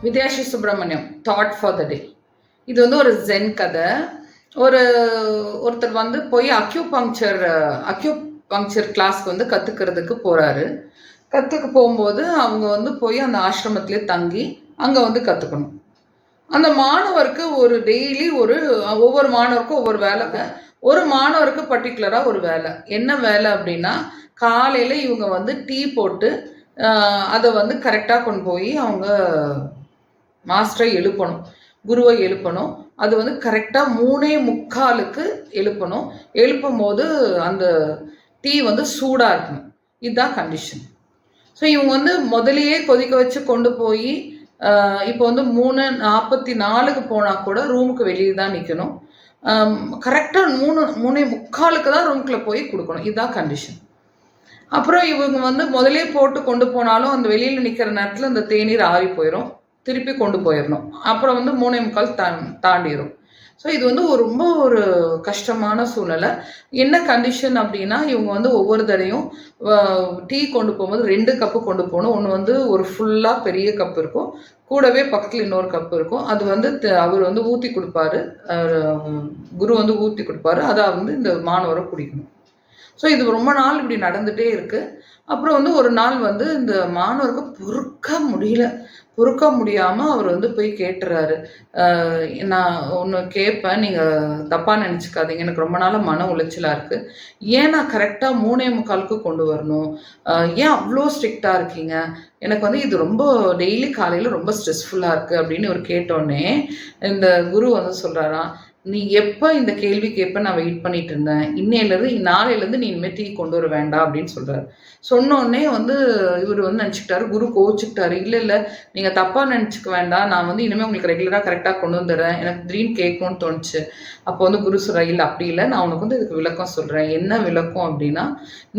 Vidyasri Subramaniam thought for the day. இது வந்து ஒரு ஜென் கதை. ஒருத்தர் வந்து போய் அக்யூபங்க்சர் கிளாஸ்க்கு வந்து கற்றுக்கிறதுக்கு போகிறாரு. கற்றுக்க போகும்போது அவங்க வந்து போய் அந்த ஆசிரமத்திலே தங்கி அங்கே வந்து கற்றுக்கணும். அந்த மாணவருக்கு ஒரு டெய்லி ஒவ்வொரு மாணவருக்கும் ஒவ்வொரு வேலை. ஒரு மாணவருக்கு பர்டிகுலராக ஒரு வேலை. என்ன வேலை அப்படின்னா, காலையில் இவங்க வந்து டீ போட்டு அதை வந்து கரெக்டாக கொண்டு போய் அவங்க மாஸ்டரை எழுப்பணும், குருவை எழுப்பணும். அது வந்து கரெக்டாக 3:45 எழுப்பணும். எழுப்பும் போது அந்த டீ வந்து சூடாக இருக்கணும். இதுதான் கண்டிஷன். ஸோ இவங்க வந்து முதலையே கொதிக்க வச்சு கொண்டு போய் இப்போ வந்து 3:44 போனால் கூட ரூமுக்கு வெளியே தான் நிற்கணும். கரெக்டாக 3:45 தான் ரூமுக்குள்ளே போய் கொடுக்கணும். இதுதான் கண்டிஷன். அப்புறம் இவங்க வந்து முதலே போட்டு கொண்டு போனாலும் அந்த வெளியில் நிற்கிற நேரத்தில் அந்த தேநீர் ஆறி போயிடும், திருப்பி கொண்டு போயிடணும். அப்புறம் வந்து 3:45 தாண்டிடும். ஸோ இது வந்து ரொம்ப ஒரு கஷ்டமான சூழ்நிலை. என்ன கண்டிஷன் அப்படின்னா, இவங்க வந்து ஒவ்வொரு தடையும் டீ கொண்டு போகும்போது 2 கப்பு கொண்டு போகணும். ஒன்று வந்து ஒரு ஃபுல்லாக பெரிய கப் இருக்கும், கூடவே பக்கத்தில் இன்னொரு கப் இருக்கும். அது வந்து அவர் வந்து ஊற்றி கொடுப்பாரு, குரு வந்து ஊற்றி கொடுப்பாரு. அதை வந்து இந்த மாணவரை குடிக்கணும். ஸோ இது ரொம்ப நாள் இப்படி நடந்துகிட்டே இருக்குது. அப்புறம் வந்து ஒரு நாள் வந்து இந்த மாணவருக்கு பொறுக்க முடியாமல் அவர் வந்து போய் கேட்டுறாரு, நான் ஒன்று கேட்பேன், நீங்கள் தப்பாக நினச்சிக்காதீங்க, எனக்கு ரொம்ப நாள் மன உளைச்சலாக இருக்குது. ஏன் நான் கரெக்டாக 3:45 கொண்டு வரணும்? ஏன் அவ்வளோ ஸ்ட்ரிக்டாக இருக்கீங்க? எனக்கு வந்து இது ரொம்ப டெய்லி காலையில் ரொம்ப ஸ்ட்ரெஸ்ஃபுல்லாக இருக்குது அப்படின்னு இவர் கேட்டோடனே இந்த குரு வந்து சொல்கிறாராம், நீ எப்போ இந்த கேள்வி கேட்ப நான் வெயிட் பண்ணிட்டு இருந்தேன், நாளையிலேருந்து நீ இனிமேல் டீ கொண்டு வர வேண்டாம் அப்படின்னு சொல்கிறார். சொன்னோடனே வந்து இவர் வந்து நினச்சிக்கிட்டாரு, குரு கோச்சிக்கிட்டாரு. இல்லை நீங்கள் தப்பாக நினச்சிக்க வேண்டாம், நான் வந்து இனிமேல் உங்களுக்கு ரெகுலராக கரெக்டாக கொண்டு வந்துடுறேன், எனக்கு திடீர்னு கேட்கணும்னு தோணுச்சு. அப்போ வந்து குரு சொல்கிறார், இல்லை அப்படி இல்லை, நான் உனக்கு வந்து இதுக்கு விளக்கம் சொல்கிறேன். என்ன விளக்கம் அப்படின்னா,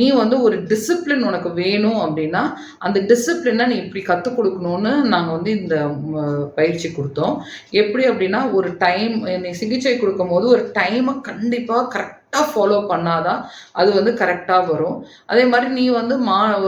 நீ வந்து ஒரு டிசிப்ளின் உனக்கு வேணும் அப்படின்னா அந்த டிசிப்ளினை நீ இப்படி கற்றுக் கொடுக்கணும்னு நாங்கள் வந்து இந்த பயிற்சி கொடுத்தோம். எப்படி அப்படின்னா, ஒரு டைம் நீ சிகிச்சை கொடுக்கும் போது ஒரு டைமை கண்டிப்பாக கரெக்டாக ஃபாலோ பண்ணாதான் அது வந்து கரெக்டாக வரும். அதே மாதிரி நீ வந்து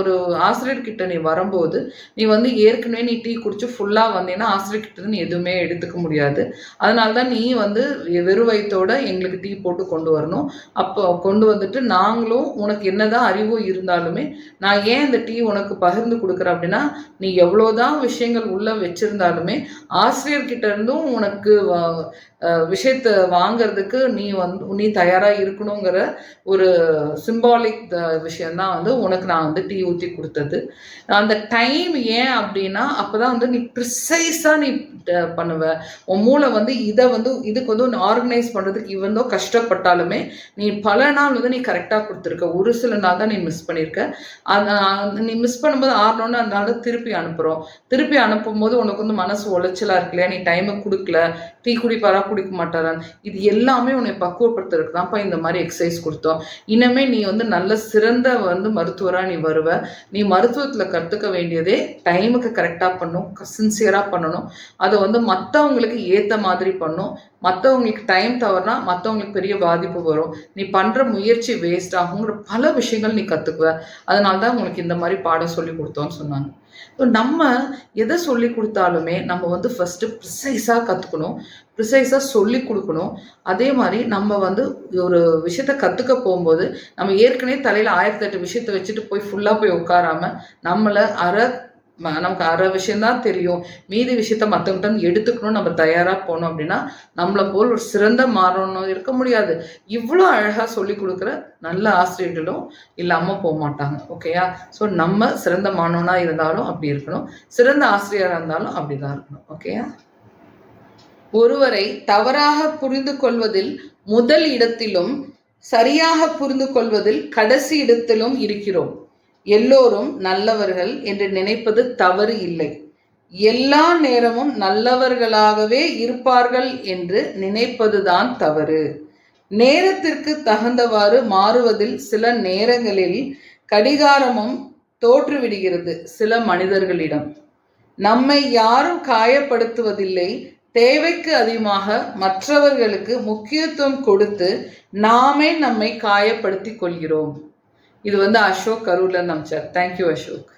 ஒரு ஆசிரியர்கிட்ட நீ வரும்போது நீ வந்து ஏற்கனவே நீ டீ குடிச்சு ஃபுல்லாக வந்தீங்கன்னா ஆசிரியர்கிட்ட நீ எதுவுமே எடுத்துக்க முடியாது. அதனால தான் நீ வந்து வெறும் வயிற்றோட எங்களுக்கு டீ போட்டு கொண்டு வரணும். அப்போ கொண்டு வந்துட்டு நாங்களும் உனக்கு என்னதான் அறிவு இருந்தாலுமே நான் ஏன் இந்த டீ உனக்கு பகிர்ந்து கொடுக்குறேன் அப்படின்னா, நீ எவ்வளோதான் விஷயங்கள் உள்ள வச்சிருந்தாலுமே ஆசிரியர்கிட்ட இருந்தும் உனக்கு விஷயத்தை வாங்கிறதுக்கு நீ தயாராக இருக்கணுங்கிற ஒரு சிம்பாலிக் விஷயந்தான் வந்து உனக்கு நான் வந்து டீ ஊற்றி கொடுத்தது. அந்த டைம் ஏன் அப்படின்னா, அப்போ தான் வந்து நீ ப்ரிசைஸாக நீ பண்ணுவ. உன் மூளை வந்து இதுக்கு வந்து ஒன்று ஆர்கனைஸ் பண்ணுறதுக்கு இவந்தோ கஷ்டப்பட்டாலுமே நீ பல நாள் வந்து நீ கரெக்டாக கொடுத்துருக்க. ஒரு சில நாள் தான் நீ மிஸ் பண்ணியிருக்க. நீ மிஸ் பண்ணும்போது ஆறணுன்னு அதனால திருப்பி அனுப்புகிறோம். திருப்பி அனுப்பும்போது உனக்கு வந்து மனசு உளைச்சலாக இருக்கு இல்லையா, நீ டைமுக்கு கொடுக்கல, டீ குடிப்பாரா குடிக்க மாட்டாரான்னு, இது எல்லாமே உன்னை பக்குவப்படுத்துறதுக்கு தான்ப்பா இந்த மாதிரி எக்ஸசைஸ் கொடுத்தோம். இனிமே நீ வந்து நல்ல சிறந்த வந்து மருத்துவராக நீ வருவ. நீ மருத்துவத்தில் கற்றுக்க வேண்டியதே டைமுக்கு கரெக்டாக பண்ணணும், சின்சியராக பண்ணணும். அதை வந்து மற்றவங்களுக்கு ஏற்ற மாதிரி பண்ணும். மற்றவங்களுக்கு டைம் தவறுனா மற்றவங்களுக்கு பெரிய பாதிப்பு வரும். நீ பண்ணுற முயற்சி வேஸ்ட் ஆகுங்கிற பல விஷயங்கள் நீ கற்றுக்குவ. அதனால தான் உங்களுக்கு இந்த மாதிரி பாடம் சொல்லி கொடுத்தோன்னு சொன்னாங்க. நம்ம எதை சொல்லி கொடுத்தாலுமே நம்ம வந்து ஃபஸ்ட்டு ப்ரிசைஸாக கற்றுக்கணும், ப்ரிசைஸாக சொல்லி கொடுக்கணும். அதே மாதிரி நம்ம வந்து ஒரு விஷயத்த கற்றுக்க போகும்போது நம்ம ஏற்கனவே தலையில் 1008 விஷயத்தை வச்சுட்டு போய் ஃபுல்லாக போய் உட்காராம நமக்கு அரை விஷயம்தான் தெரியும், மீதி விஷயத்த மற்றவங்கிட்ட எடுத்துக்கணும்னு நம்ம தயாராக போனோம் அப்படின்னா நம்மளை போல் ஒரு சிறந்த மாறணும் இருக்க முடியாது. இவ்வளோ அழகாக சொல்லி கொடுக்குற நல்ல ஆசிரியர்களும் இல்லாமல் போக மாட்டாங்க. ஓகேயா? ஸோ நம்ம சிறந்த மாணவனாக இருந்தாலும் அப்படி இருக்கணும், சிறந்த ஆசிரியராக இருந்தாலும் அப்படி தான் இருக்கணும். ஓகேயா? ஒருவரை தவறாக புரிந்து கொள்வதில் முதல் இடத்திலும் சரியாக புரிந்து கொள்வதில் கடைசி இடத்திலும் இருக்கிறோம். எல்லோரும் நல்லவர்கள் என்று நினைப்பது தவறு இல்லை. எல்லா நேரமும் நல்லவர்களாகவே இருப்பார்கள் என்று நினைப்பதுதான் தவறு. நேரத்திற்கு தகுந்தவாறு மாறுவதில் சில நேரங்களில் கடிகாரமும் தோற்றுவிடுகிறது சில மனிதர்களிடம். நம்மை யாரும் காயப்படுத்துவதில்லை. தேவைக்கு அதிகமாக மற்றவர்களுக்கு முக்கியத்துவம் கொடுத்து நாமே நம்மை காயப்படுத்தி கொள்கிறோம். இது வந்து அசோக் கரூர்ல அமைச்சார். தேங்க்யூ அசோக்.